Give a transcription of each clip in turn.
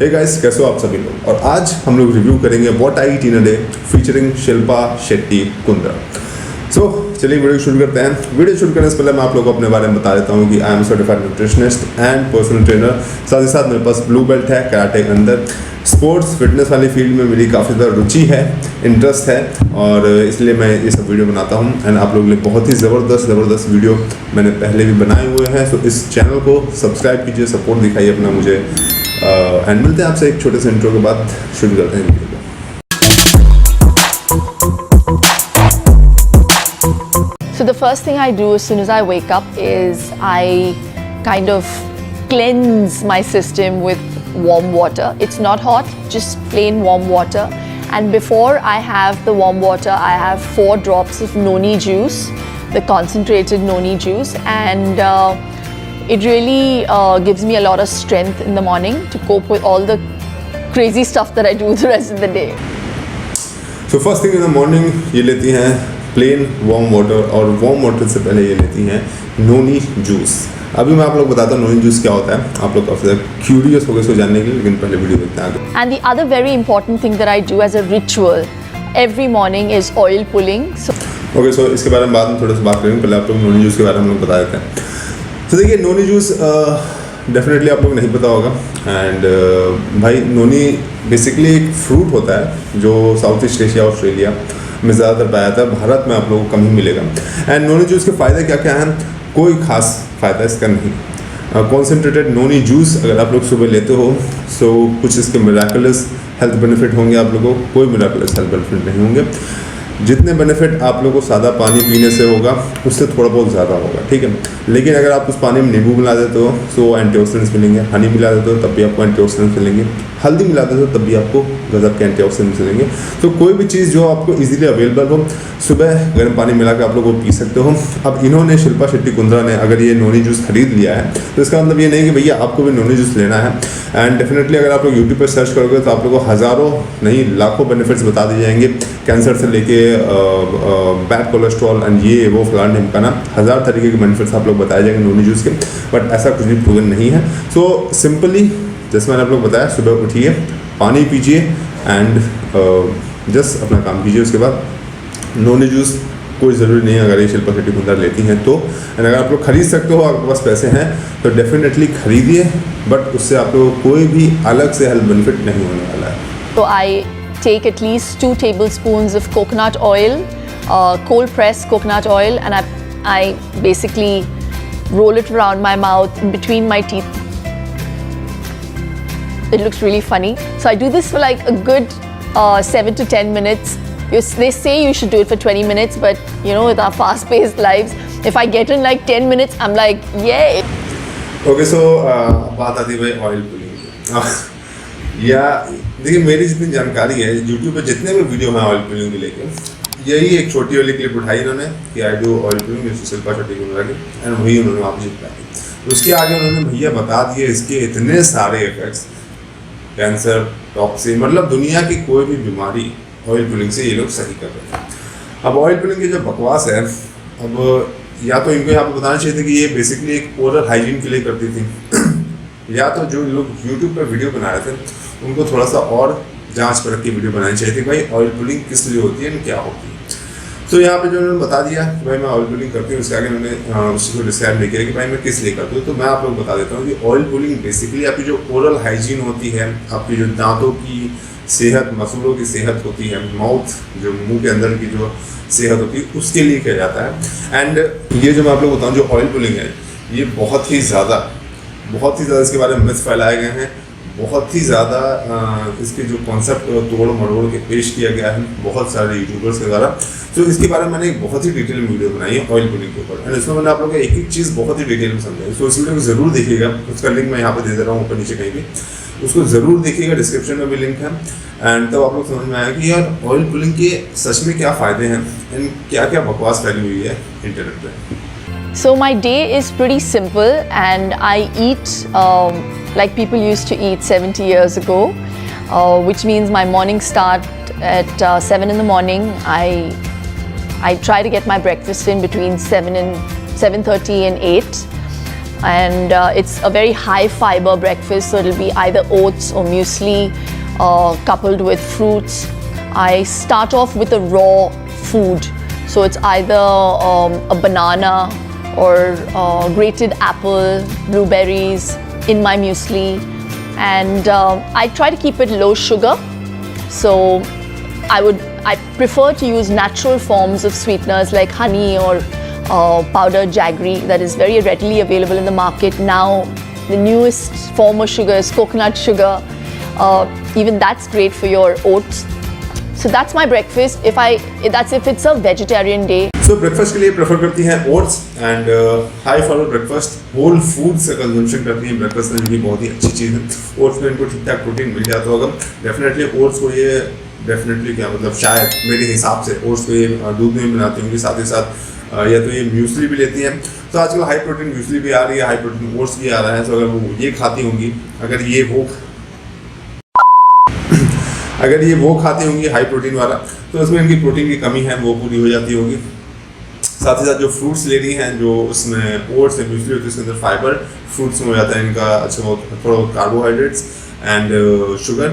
Hey guys, कैसे हो आप सभी लोग। और आज हम लोग रिव्यू करेंगे what I eat in a day featuring Shilpa Shetty Kundra. So चलिए वीडियो शुरू करते हैं। वीडियो शुरू करने से पहले मैं आप लोगों को अपने बारे में बता देता हूँ कि I am certified nutritionist and personal trainer. साथ ही साथ मेरे पास ब्लू बेल्ट है कराटे के अंदर। स्पोर्ट्स फिटनेस वाली फील्ड में मेरी काफ़ी ज़्यादा रुचि है, इंटरेस्ट है, और इसलिए मैं ये सब वीडियो बनाता हूँ। एंड आप लोगों के लिए बहुत ही ज़बरदस्त वीडियो मैंने पहले भी बनाए हुए हैं। सो इस चैनल को सब्सक्राइब कीजिए, सपोर्ट दिखाइए अपना मुझे। एंड मिलते हैं आपसे एक छोटे से इंट्रो के बाद। शुरू करते हैं वीडियो को। So the first thing I do as soon as I wake up is I kind of cleanse my system with warm water. It's not hot, just plain warm water. And before I have the warm water, I have 4 drops of noni juice, the concentrated noni juice, and it really gives me a lot of strength in the morning to cope with all the crazy stuff that I do the rest of the day. So first thing in the morning ये लेती हैं plane warm water, और warm water से पहले ये लेती हैं noni juice. अभी मैं आप लोग बताता हूँ नोनी जूस क्या होता है। आप लोग काफ़ी क्यूरियस हो गए इसको जानने के लिए, लेकिन पहले वीडियो देखते हैं आगे। And the other very important thing that I do as a ritual every morning is oil pulling. Okay, so इसके बारे में बाद में थोड़ा सा बात करेंगे। पहले आप लोग नोनी जूस के बारे में हम लोग बता देते हैं। तो देखिए, नोनी जूस डेफिनेटली आप लोग नहीं पता होगा। एंड भाई, नोनी बेसिकली एक फ्रूट होता है जो साउथ ईस्ट एशिया, ऑस्ट्रेलिया में ज़्यादातर पाया जाता है। भारत में आप लोगों को कम ही मिलेगा। एंड नोनी जूस के फ़ायदे क्या क्या हैं? कोई ख़ास फ़ायदा इसका नहीं। कॉन्सेंट्रेटेड नोनी जूस अगर आप लोग सुबह लेते हो, सो कुछ इसके मिराकुलस हेल्थ बेनिफिट होंगे आप लोगों को। कोई मिराकुलस हेल्थ बेनिफिट नहीं होंगे। जितने बेनिफिट आप लोगों को सादा पानी पीने से होगा, उससे थोड़ा बहुत ज़्यादा होगा, ठीक है। लेकिन अगर आप उस पानी में नींबू मिला देते हो तो एंटीऑक्सीडेंट्स मिलेंगे। हनी मिला देते हो तब भी आपको एंटीऑक्सीडेंट्स मिलेंगे। हल्दी मिला देते हो तब भी आपको गजब के एंटीऑक्सीडेंट्स मिलेंगे। तो कोई भी चीज़ जो आपको इजीली अवेलेबल हो, सुबह गर्म पानी मिला के आप लोग वो पी सकते हो। अब इन्होंने, शिल्पा शेट्टी कुंद्रा ने, अगर ये नोनी जूस खरीद लिया है तो इसका मतलब ये नहीं कि भैया आपको भी नोनी जूस लेना है। एंड डेफिनेटली अगर आप लोग यूट्यूब पर सर्च करोगे तो आप लोगों को हज़ारों नहीं लाखों बेनिफिट्स बता दिए जाएंगे। कैंसर से लेके बैड कोलेस्ट्रॉल एंड ये वो फलान ढिमकाना, 1000 तरीके के बेनिफिट्स आप लोग बताए जाएंगे नोनी जूस के। बट ऐसा कुछ भी प्रूवन नहीं है। सो सिंपली जैसे मैंने आप लोग बताया, सुबह उठिए, पानी पीजिए एंड जस्ट अपना काम कीजिए। उसके बाद नोनी जूस कोई ज़रूरी नहीं है अगर ये शिल्पा शेट्टी कुंद्रा लेती हैं तो। एंड अगर आप लोग खरीद सकते हो, आपके पास पैसे हैं तो डेफिनेटली खरीदिए। बट उससे आप लोगों को कोई भी अलग से हेल्थ बेनिफिट नहीं होने वाला है। So I take at least 2 tablespoons of coconut oil, cold pressed coconut oil, and I basically roll it around my mouth in between my teeth. It looks really funny. So I do this for like a good 7 to 10 minutes. They say you should do it for 20 minutes, but you know, with our fast-paced lives, if I get in like 10 minutes, I'm like, yay. Okay, so बात आती है भाई oil pulling की। या देखिए, मेरी जितनी जानकारी है, यूट्यूब पे जितने भी वीडियो हैं ऑयल पुलिंग के लेके, यही एक छोटी वाली क्लिप उठाई इन्होंने कि I do oil pulling Shilpa Shetty Kundra की, एंड वही उन्होंने वापस चिपकाई। उसके आगे उन्होंने भैया बता दिए इसके इतने सारे इफेक्ट्स, कैंसर, टॉक्सिन, मतलब दुनिया की कोई भी बीमारी ऑयल पुलिंग से ये लोग सही कर रहे हैं। अब ऑयल पुलिंग की जो बकवास है, अब या तो इनको यहाँ पर बताना चाहिए था कि ये बेसिकली एक ओरल हाइजीन के लिए करती थी, या तो जो लोग यूट्यूब पर वीडियो बना रहे थे उनको थोड़ा सा और जांच परख की वीडियो बनानी चाहिए थी, भाई ऑयल पुलिंग किस लिए होती है, क्या होती है। तो यहाँ पे जो उन्होंने बता दिया कि भाई मैं ऑयल पुलिंग करती हूँ, उसके आगे उन्होंने उसको डिस्क्राइब नहीं किया कि भाई मैं किस लिए करती हूँ। तो मैं आप लोग बता देता हूँ कि ऑयल पुलिंग बेसिकली आपकी जो ओरल हाइजीन होती है, आपकी जो दांतों की सेहत, मसूड़ों की सेहत होती है, माउथ जो मुंह के अंदर की जो सेहत होती है, उसके लिए किया जाता है। एंड ये जो मैं आप लोग बताऊँ, जो ऑयल पुलिंग है, ये बहुत ही ज़्यादा इसके बारे में मिथ फैलाए गए हैं। बहुत ही ज़्यादा इसके जो कॉन्सेप्ट तोड़ मरोड़ के पेश किया गया है बहुत सारे यूट्यूबर्स के द्वारा। तो इसके बारे में मैंने एक बहुत ही डिटेल में वीडियो बनाई है ऑयल पुलिंग के ऊपर, एंड इसमें मैंने आप लोगों को एक एक चीज़ बहुत ही डिटेल में समझाई। तो इस वीडियो को ज़रूर देखिएगा। उसका लिंक मैं यहाँ पर दे दे रहा हूँ ऊपर नीचे कहीं भी, उसको ज़रूर देखिएगा। डिस्क्रिप्शन में भी लिंक है। एंड तब आप लोग समझ में आया कि यार ऑयल पुलिंग के सच में क्या फ़ायदे हैं एंड क्या क्या बकवास फैली हुई है इंटरनेट पर। So my day is pretty simple, and I eat like people used to eat 70 years ago, which means my mornings start at 7 in the morning. I try to get my breakfast in between 7:30 and 8. and it's a very high fiber breakfast, so it'll be either oats or muesli coupled with fruits. I start off with a raw food, so it's either a banana or grated apple, blueberries in my muesli, and I try to keep it low sugar. So I prefer to use natural forms of sweeteners like honey or powdered jaggery that is very readily available in the market now. The newest form of sugar is coconut sugar. Even that's great for your oats. So that's my breakfast. If it's a vegetarian day. So breakfast के लिए prefer करती हैं oats and high fiber breakfast, whole foods का consumption करती हैं breakfast में, जो कि बहुत ही अच्छी चीज़ है. Oats में इनको ठीक ठाक प्रोटीन मिल जाता होगा. Definitely oats को ये क्या मतलब शायद मेरे हिसाब से oats को ये दूध में बनाती होंगी, साथ ही साथ या तो ये म्यूसली भी लेती हैं. तो आजकल हाई प्रोटीन म्यूसली भी आ रही है, हाई प्रोटीन ओट्स भी आ रहा है. तो अगर वो ये खाती होंगी, अगर ये वो खाती होंगी हाई प्रोटीन वाला, तो उसमें इनकी प्रोटीन की कमी है वो पूरी हो जाती होगी. साथ ही साथ जो फ्रूट्स ले रही हैं, जो उसमें ओट्स है म्यूसली होती है, उसके अंदर फाइबर फ्रूट्स में हो जाता है इनका अच्छा बहुत थोड़ा कार्बोहाइड्रेट्स एंड शुगर,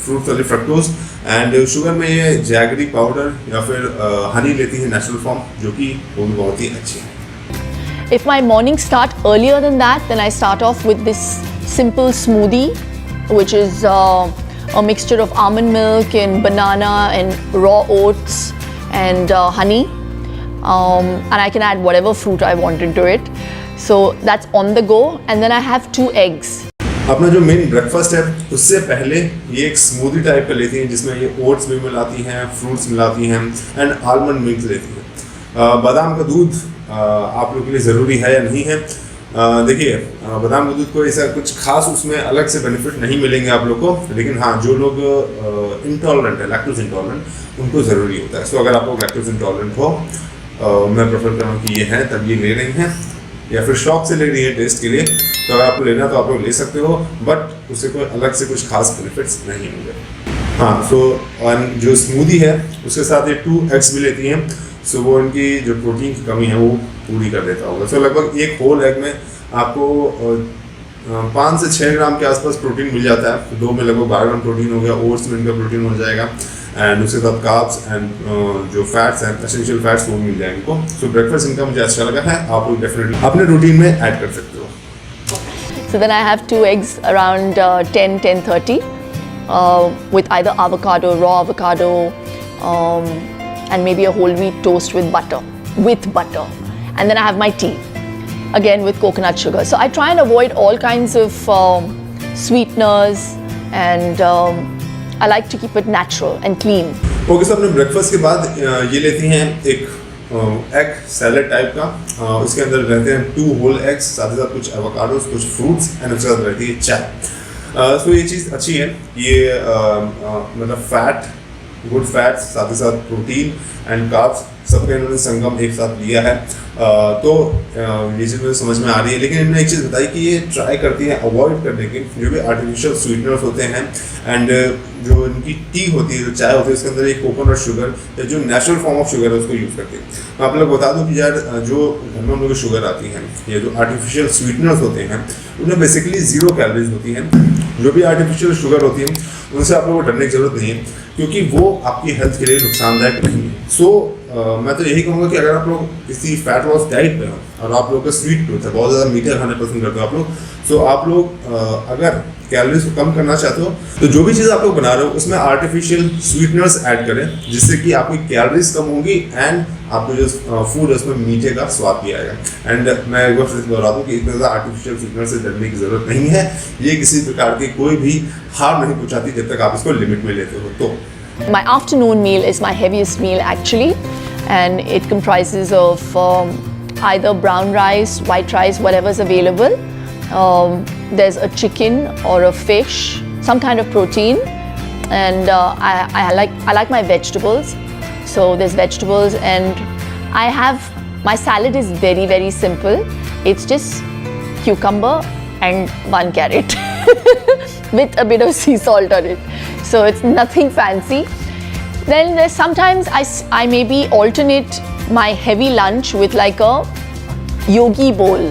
फ्रूट्स वाली फ्रक्टोज एंड शुगर में ये जैगरी पाउडर या फिर हनी लेती है नेचुरल फॉर्म, जो कि वो भी बहुत ही अच्छी है. If my mornings start earlier than that, then I start off with this simple smoothie, which is a mixture of almond milk and banana and raw oats and honey, and I can add whatever fruit I want into it. So that's on the go, and then I have 2 eggs. अपना जो main breakfast है उससे पहले ये एक smoothie type का लेती हैं, जिसमें ये ओट्स भी मिलाती हैं, फ्रूट्स मिलाती हैं एंड आलमंड मिल्क लेती हैं. बादाम का दूध आप लोग के लिए ज़रूरी है या नहीं है? देखिए, बादाम का दूध को ऐसा कुछ खास उसमें अलग से बेनिफिट नहीं मिलेंगे आप लोग को, लेकिन हाँ, जो लोग इंटॉलरेंट है, लैक्टोज इंटॉलरेंट, उनको ज़रूरी होता है. सो अगर आप लोग लैक्टोज इंटॉलरेंट हो, मैं प्रेफर कर रहा हूँ कि ये है तब ये ले रही हैं, या फिर शौक से ले रही है टेस्ट के लिए, तो अगर आपको लेना तो आप लोग ले सकते हो, बट उसे कोई अलग से कुछ खास बेनिफिट्स नहीं होंगे. हाँ, सो जो स्मूदी है उसके साथ ये 2 एग्स भी लेती हैं. सो वो उनकी जो प्रोटीन की कमी है वो पूरी कर देता होगा. सो लगभग एक होल एग में आपको 5 से 6 ग्राम के आसपास प्रोटीन मिल जाता है. 2 में लगभग 12 ग्राम प्रोटीन हो गया, ओट्स में इनका प्रोटीन हो जाएगा एंड उसके साथ कार्ब्स एंड जो फैट्स हैं, एसेंशियल फैट्स, वो मिल जाएंगे इनको. सो ब्रेकफास्ट इनका मुझे अच्छा लगा है, आप लोग डेफिनेटली अपने रूटीन में ऐड कर सकते हो. So then I have 2 eggs around 10:30 with either avocado, raw avocado, and maybe a whole wheat toast with butter. And then I have my tea, again with coconut sugar. So I try and avoid all kinds of sweeteners, and I like to keep it natural and clean. Okay, so अपने breakfast के बाद ये लेती हैं एक egg salad type का. उसके अंदर रहते हैं 2 होल एग्स, साथ ही साथ कुछ एवोकाडोस, कुछ फ्रूट्स एंड उसके साथ रहती है चाय. सो ये चीज़ अच्छी है. ये मतलब फैट, गुड फैट्स, साथ ही साथ प्रोटीन एंड कार्ब्स सबका इन्होंने संगम एक साथ लिया है. तो ये चीज़ मुझे समझ में आ रही है. लेकिन इन्होंने एक चीज़ बताई कि ये ट्राई करती है अवॉइड करने की जो भी आर्टिफिशियल स्वीटनर्स होते हैं, एंड जो इनकी टी होती है, जो चाय होती है, उसके अंदर एक कोकोनट शुगर या जो नेचुरल फॉर्म ऑफ शुगर है उसको यूज़ करते हैं. मैं आप लोग बता दूं कि यार जो घर में हम लोग शुगर आती है, ये जो आर्टिफिशियल स्वीटनर्स होते हैं, उनमें बेसिकली 0 कैलोरीज होती हैं. जो भी आर्टिफिशियल शुगर होती है उनसे आप लोगों को डरने की जरूरत नहीं है, क्योंकि वो आपकी हेल्थ के लिए नुकसानदायक नहीं है. सो मैं तो यही कहूँगा कि अगर आप लोग किसी फैट लॉस डाइट पे हो और आप लोग का स्वीट टूथ है, बहुत ज़्यादा मीठा खाना पसंद करते हो आप लोग, सो आप लोग अगर कैलोरीज को कम करना चाहते हो तो जो भी चीज़ आप लोग बना रहे हो उसमें आर्टिफिशियल स्वीटनर्स ऐड करें, जिससे कि आपकी कैलोरीज कम होंगी एंड आपको जो फूड है उसमें मीठे का स्वाद भी आएगा. एंड मैं एक बार फिर बता दूँ कि इतना ज़्यादा आर्टिफिशियल स्वीटनर से डरने की ज़रूरत नहीं है. ये किसी प्रकार की कोई भी हार्म नहीं पहुँचाती जब तक आप इसको लिमिट में लेते हो. तो My afternoon meal is my heaviest meal actually, and it comprises of either brown rice, white rice, whatever's available. There's a chicken or a fish, some kind of protein, and I like my vegetables. So there's vegetables, and my salad is very, very simple. It's just cucumber and 1 carrot with a bit of sea salt on it. So it's nothing fancy. Then there's sometimes I maybe alternate my heavy lunch with like a yogi bowl.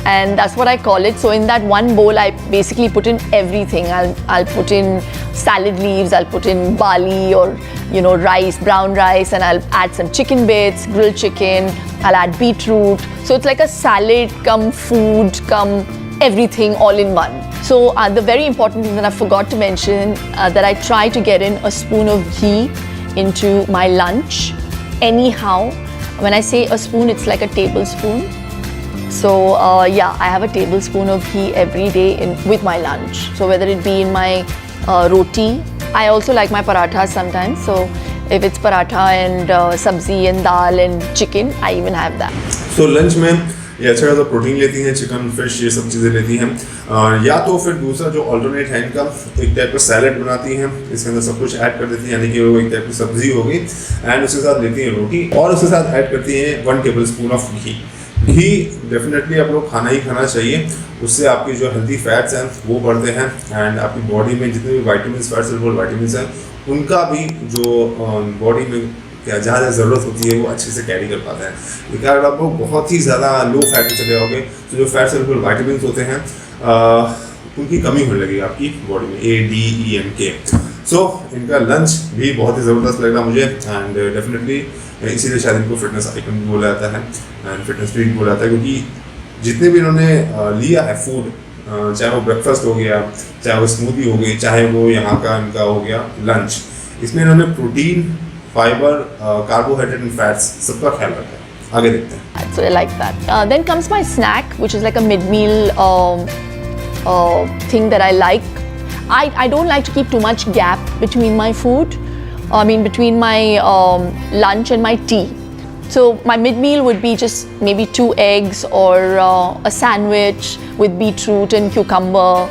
and that's what I call it. So in that one bowl, I basically put in everything. I'll put in salad leaves, I'll put in barley or rice, brown rice, and I'll add some chicken bits, grilled chicken. I'll add beetroot. So it's like a salad come food come everything all in one. So the very important thing that I forgot to mention, that I try to get in a spoon of ghee into my lunch anyhow. When I say a spoon, it's like a tablespoon. So yeah, I have a tablespoon of ghee every day with my lunch. So whether it be in my roti, I also like my parathas sometimes. So if it's paratha and sabzi and dal and chicken, I even have that. So lunch में ये अच्छा खासा protein लेती हैं, chicken, fish, ये सब चीज़ें लेती हैं, या तो फिर दूसरा जो ऑल्टरनेट है इनका, एक टाइप का सैलेड बनाती हैं, इसके अंदर सब कुछ ऐड कर देती हैं, यानी कि वो एक टाइप की सब्जी होगी, एंड उसके साथ लेती हैं रोटी, और उसके साथ ऐड करती हैं 1 tablespoon of ghee. Ghee definitely आप लोग खाना ही खाना चाहिए, उससे आपकी जो हेल्दी फैट्स हैं वो बढ़ते हैं, एंड आपकी बॉडी में जितने भी वाइटामिन, फैट सॉल्युबल वाइटामिन हैं, उनका भी जो बॉडी में क्या जहाँ ज़रूरत होती है वो अच्छे से कैरी कर पाते हैं। लेकिन अगर आप लोग बहुत ही ज़्यादा लो फैट में चले जाओगे तो जो फैट सॉल्युबल वाइटामिन होते हैं उनकी कमी होने लगेगी आपकी बॉडी में, A, D, E and K। सो इनका लंच भी बहुत ही ज़बरदस्त लग रहा मुझे, एंड डेफिनेटली इसीलिए शायद इनको फिटनेस आइकन भी बोला जाता है एंड फिटनेस फ्रीक बोला जाता है, क्योंकि जितने भी इन्होंने लिया है फूड, चाहे वो ब्रेकफास्ट हो गया, चाहे वो स्मूदी हो गई, चाहे वो यहाँ का इनका हो गया लंच, इसमें इन्होंने protein, fibre, carbohydrate and fats सबका ख्याल रखा है। आगे देखते हैं। So I like that. Then comes my snack, which is like a mid-meal thing that I like. I don't like to keep too much gap between my food. I mean between my lunch and my tea. So my mid-meal would be just maybe 2 eggs or a sandwich with beetroot and cucumber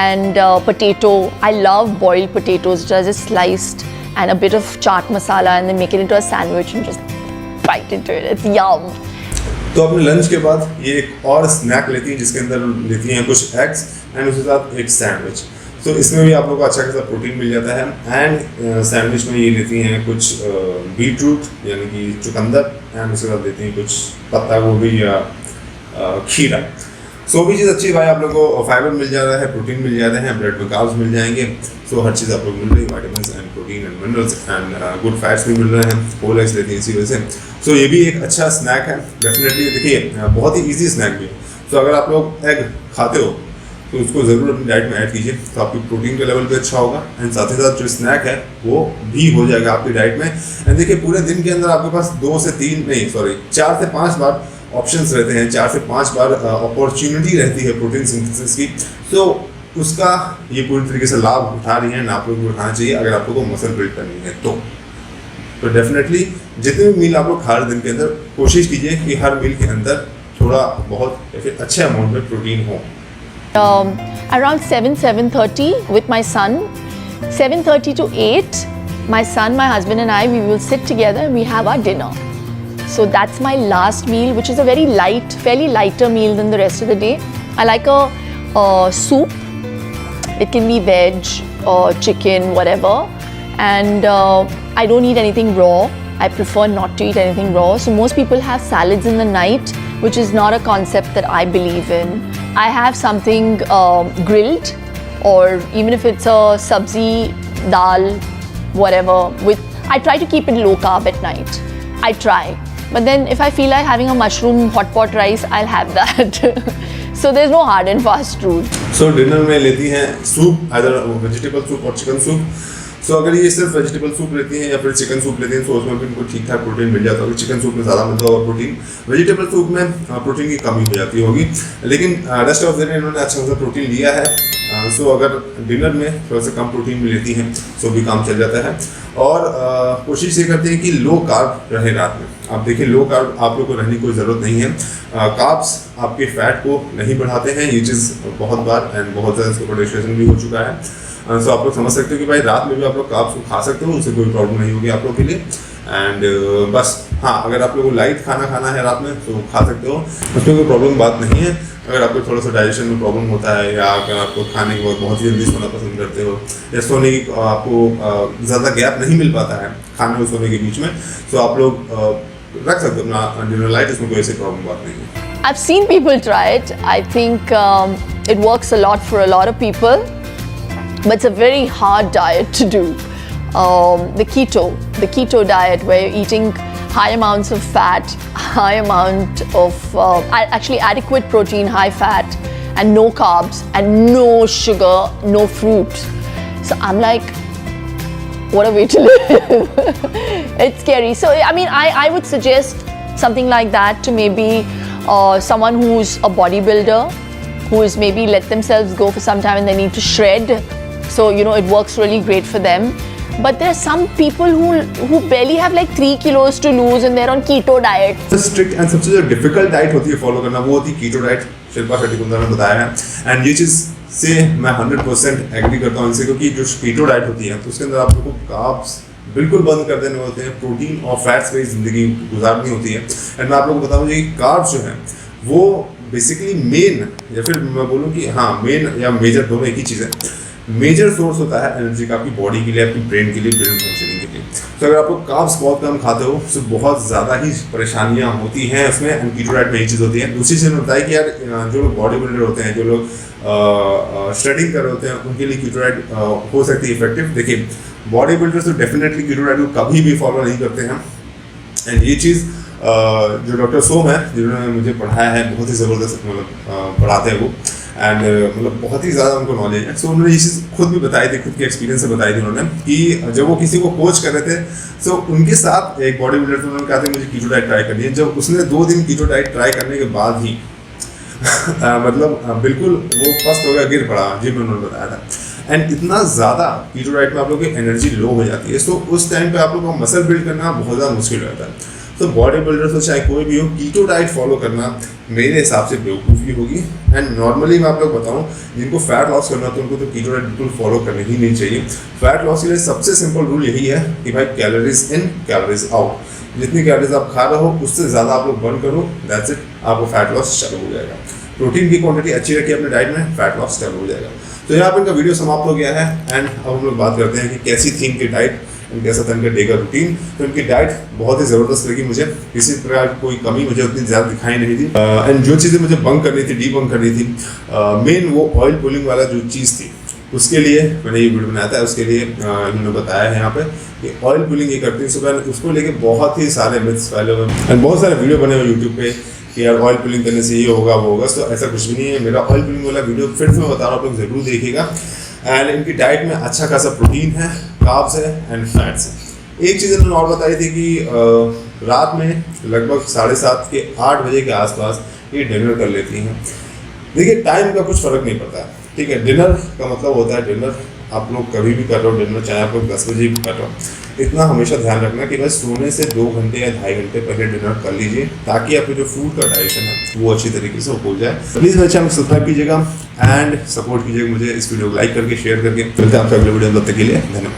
and potato. I love boiled potatoes, just sliced, and a bit of chaat masala, and then make it into a sandwich and just bite into it. It's yum. तो अपने lunch के बाद ये एक और snack लेती हैं जिसके अंदर लेती हैं कुछ एग्स एंड उसके साथ एक सैंडविच। तो इसमें भी आप लोगों को अच्छा खासा प्रोटीन मिल जाता है, एंड सैंडविच में ये लेती हैं कुछ बीटरूट यानी कि चुकंदर, एंड उसके साथ लेती हैं कुछ पत्ता गोभी या खीरा। सो भी चीज़ अच्छी भाई, आप लोगों को फाइबर मिल जा रहा है, प्रोटीन मिल जा रहे हैं, ब्लड में कार्ब्स मिल जाएंगे, सो हर चीज़ आप लोग मिल रही है, vitamin and protein and minerals and good fats भी मिल रहे हैं, होल एग्स लेती हैं इसी वजह से। सो ये भी एक अच्छा स्नैक है डेफिनेटली। देखिए बहुत ही ईजी स्नैक भी है, तो अगर आप लोग एग खाते हो तो उसको ज़रूर अपनी डाइट में ऐड कीजिए, तो आपकी प्रोटीन का लेवल भी अच्छा होगा, एंड साथ ही साथ जो स्नैक है वो भी हो जाएगा आपकी डाइट में। एंड देखिए पूरे दिन के अंदर आपके पास 4 से 5 बार ऑप्शंस रहते हैं, 4 से 5 बार अपॉर्चुनिटी रहती है प्रोटीन सिंथेसिस की, तो उसका ये पूरी तरीके से लाभ उठा रही हैं, आप लोग को उठाना चाहिए अगर आप लोग को मसल बिल्ड करनी है तो डेफिनेटली जितने भी मील आप लोग खा रहे दिन के अंदर कोशिश कीजिए कि हर मील के अंदर थोड़ा बहुत या फिर अच्छे अमाउंट में प्रोटीन हो। Around 7:30 with my son, 7:30 to 8, my son, my husband and I, we will sit together and we have our dinner. So that's my last meal, which is a very light, fairly lighter meal than the rest of the day. I like a soup. It can be veg or chicken, whatever. And I don't eat anything raw. I prefer not to eat anything raw. So most people have salads in the night, which is not a concept that I believe in. I have something grilled, or even if it's a sabzi, dal, whatever. I try to keep it low carb at night. I try. But then if I feel like having a mushroom hot pot rice, I'll have that. So there's no hard and fast rule. So dinner में लेती हैं soup, either vegetable soup और chicken soup. So अगर ये सिर्फ vegetable soup लेती हैं या फिर चिकन सूप लेती हैं तो उसमें भी इनको ठीक ठाक प्रोटीन मिल जाता होगा। चिकन सूप में ज़्यादा मिलता होगा प्रोटीन, वेजिटेबल सूप में प्रोटीन की कमी हो जाती होगी, लेकिन रेस्ट ऑफ द डे इन्होंने अच्छा खासा प्रोटीन लिया है। सो अगर डिनर में थोड़ा सा कम प्रोटीन भी लेती हैं तो भी काम चल जाता है, और कोशिश ये करते हैं कि लो कार्ब रहे रात में। आप देखिए लो कार्ब आप लोग को रहने की कोई ज़रूरत नहीं है, कार्ब्स आपके फैट को नहीं बढ़ाते हैं, ये चीज़ बहुत बार एंड बहुत ज़्यादा इसका डिस्कशन भी हो चुका है। सो आप लोग समझ सकते हो कि भाई रात में भी आप लोग कार्ब्स को खा सकते हो, उससे कोई प्रॉब्लम नहीं होगी आप लोग के लिए। एंड बस हाँ, अगर आप लोगों को लाइट खाना खाना है रात में तो खा सकते हो, उसमें कोई प्रॉब्लम बात नहीं है। अगर आपको थोड़ा सा डाइजेशन में प्रॉब्लम होता है, या अगर आपको खाने के बाद बहुत ही जल्दी सोना पसंद करते हो, या सोने की आपको ज़्यादा गैप नहीं मिल पाता है खाने और सोने के बीच में, तो आप लोग रख सकते हो अपना डिनर लाइट, उसमें कोई ऐसी प्रॉब्लम बात नहीं है। I've seen people try it. I think it works a lot for a lot of people, but it's a very hard diet to do. The keto diet, where you're eating high amounts of fat, high amount of actually adequate protein, high fat, and no carbs, and no sugar, no fruit. So I'm like, what a way to live. It's scary. So I mean, I would suggest something like that to maybe someone who's a bodybuilder, who is maybe let themselves go for some time and they need to shred. So, you know, it works really great for them. But there are some people who barely have like 3 kilos to lose and they're on keto diet. The strict and सबसे जो difficult diet होती है follow करना, वो होती है keto diet. Shilpa Shetty Kundra ने बताया है, and ये चीज़ से मैं 100% एग्री करता हूँ इनसे, क्योंकि जो कीटो डाइट होती है तो उसके अंदर आप लोगों को कार्ब्स बिल्कुल बंद कर देने होते हैं, प्रोटीन और फैट्स पे ज़िंदगी गुजारनी होती है। एंड मैं आप लोगों को बताऊँ कि कार्ब्स जो हैं वो बेसिकली मेन, या फिर मैं बोलूँ कि हाँ मेन या मेजर दोनों एक ही चीज़ है, मेजर सोर्स होता है एनर्जी का आपकी बॉडी के लिए, आपकी ब्रेन के लिए, ब्रेन फंक्शनिंग के लिए। तो अगर आप लोग कार्ब्स बहुत कम खाते हो तो बहुत ज़्यादा ही परेशानियाँ होती हैं उसमें, एंड कीटो डाइट में यही चीज़ होती है। दूसरी चीज़ बताया कि यार जो लोग बॉडी बिल्डर होते हैं, जो लोग स्टडिंग कर रहे होते हैं, उनके लिए कीटो डाइट हो सकती है इफेक्टिव। देखिए बॉडी बिल्डर्स तो डेफिनेटली कीटो डाइट को कभी भी फॉलो नहीं करते हैं, एंड ये चीज़ जो डॉक्टर सोम है जिन्होंने मुझे पढ़ाया है, बहुत ही ज़बरदस्त मतलब पढ़ाते हैं वो, एंड मतलब बहुत ही ज़्यादा उनको नॉलेज है। सो उन्होंने ये चीज़ खुद भी बताई थी, खुद के एक्सपीरियंस से बताई थी उन्होंने, कि जब वो किसी को कोच कर रहे थे तो उनके साथ एक बॉडी बिल्डर थे, उन्होंने कहा था मुझे कीटो डाइट ट्राई करनी है। जब उसने 2 दिन कीटो डाइट ट्राई करने के बाद ही मतलब बिल्कुल वो फर्स्ट हो गया, गिर पड़ा, जिम में उन्होंने बताया था। एंड इतना ज़्यादा कीटो डाइट में आप लोगों की एनर्जी लो हो जाती है, सो उस टाइम पे आप लोगों को मसल बिल्ड करना बहुत ज़्यादा मुश्किल हो जाता है। तो बॉडी बिल्डर तो चाहे कोई भी हो, कीटो डाइट फॉलो करना मेरे हिसाब से बेवकूफ़ी होगी। एंड नॉर्मली मैं आप लोग बताऊँ, जिनको फैट लॉस करना तो उनको तो कीटो डाइट बिल्कुल फॉलो करनी ही नहीं चाहिए। फैट लॉस के लिए सबसे सिंपल रूल यही है कि भाई कैलोरीज इन कैलोरीज आउट, जितनी कैलोरीज आप खा रहे हो उससे ज़्यादा आप लोग बर्न करो, दैट्स इट, आपको फैट लॉस चालू हो जाएगा। प्रोटीन की क्वांटिटी अच्छी रखिए अपने डाइट में, फैट लॉस चालू हो जाएगा। तो यहाँ पर इनका वीडियो समाप्त हो गया है, एंड अब हम लोग बात करते हैं कि कैसी थी इनकी डाइट, कैसा था इनका डे का रूटीन। तो इनकी डाइट बहुत ही ज़बरदस्त लगी मुझे, किसी प्रकार की कोई कमी मुझे उतनी ज़्यादा दिखाई नहीं थी। एंड जो चीज़ें मुझे बंक करनी थी, डीबंक करनी थी, मेन वो ऑयल पुलिंग वाला जो चीज़ थी, उसके लिए मैंने ये वीडियो बनाया था। उसके लिए इन्होंने बताया है यहाँ पे कि ऑयल पुलिंग ये करती है सुबह, उसको लेके बहुत ही सारे मिथ्स फैले हुए एंड बहुत सारे वीडियो बने हुए यूट्यूब पे कि यार ऑयल पुलिंग करने से ये होगा वो होगा। तो ऐसा कुछ भी नहीं है। मेरा ऑयल पुलिंग वाला वीडियो फिर से मैं बता रहा हूँ, आप लोग ज़रूर देखिएगा। एंड इनकी डाइट में अच्छा खासा प्रोटीन है, कार्ब्स है एंड फैट्स है। एक चीज़ इन्होंने और बताई थी कि रात में लगभग 7:30 के 8 बजे के आसपास ये डिनर कर लेती हैं। देखिए टाइम का कुछ फ़र्क नहीं पड़ता है, ठीक है। डिनर का मतलब होता है डिनर आप लोग कभी भी कर रहे हो डिनर, चाहे आप लोग 10 बजे भी कर रहे हो, इतना हमेशा ध्यान रखना कि बस सोने से 2 घंटे या 2.5 घंटे पहले डिनर कर लीजिए, ताकि आपके जो फूड का डाइजेशन है वो अच्छी तरीके से हो जाए। प्लीज़ मेरे चैनल को सब्सक्राइब कीजिएगा एंड सपोर्ट कीजिएगा मुझे इस वीडियो को लाइक करके, शेयर करके। मिलते हैं आपसे अगले वीडियो में, तब तक के लिए धन्यवाद।